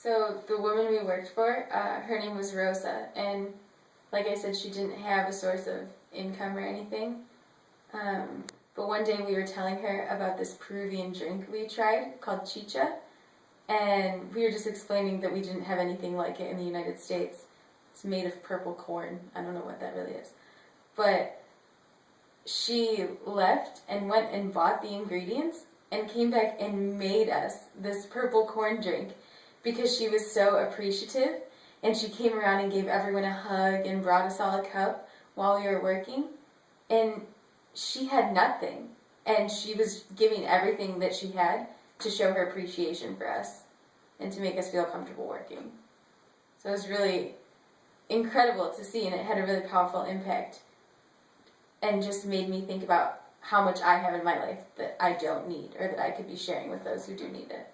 So the woman we worked for, her name was Rosa, and like I said, she didn't have a source of income or anything. But one day we were telling her about this Peruvian drink we tried called chicha, and we were just explaining that we didn't have anything like it in the United States. It's made of purple corn. I don't know what that really is. But she left and went and bought the ingredients and came back and made us this purple corn drink because she was so appreciative, and she came around and gave everyone a hug and brought us all a cup while we were working, and she had nothing, and she was giving everything that she had to show her appreciation for us and to make us feel comfortable working. So it was really incredible to see, and it had a really powerful impact and just made me think about how much I have in my life that I don't need or that I could be sharing with those who do need it.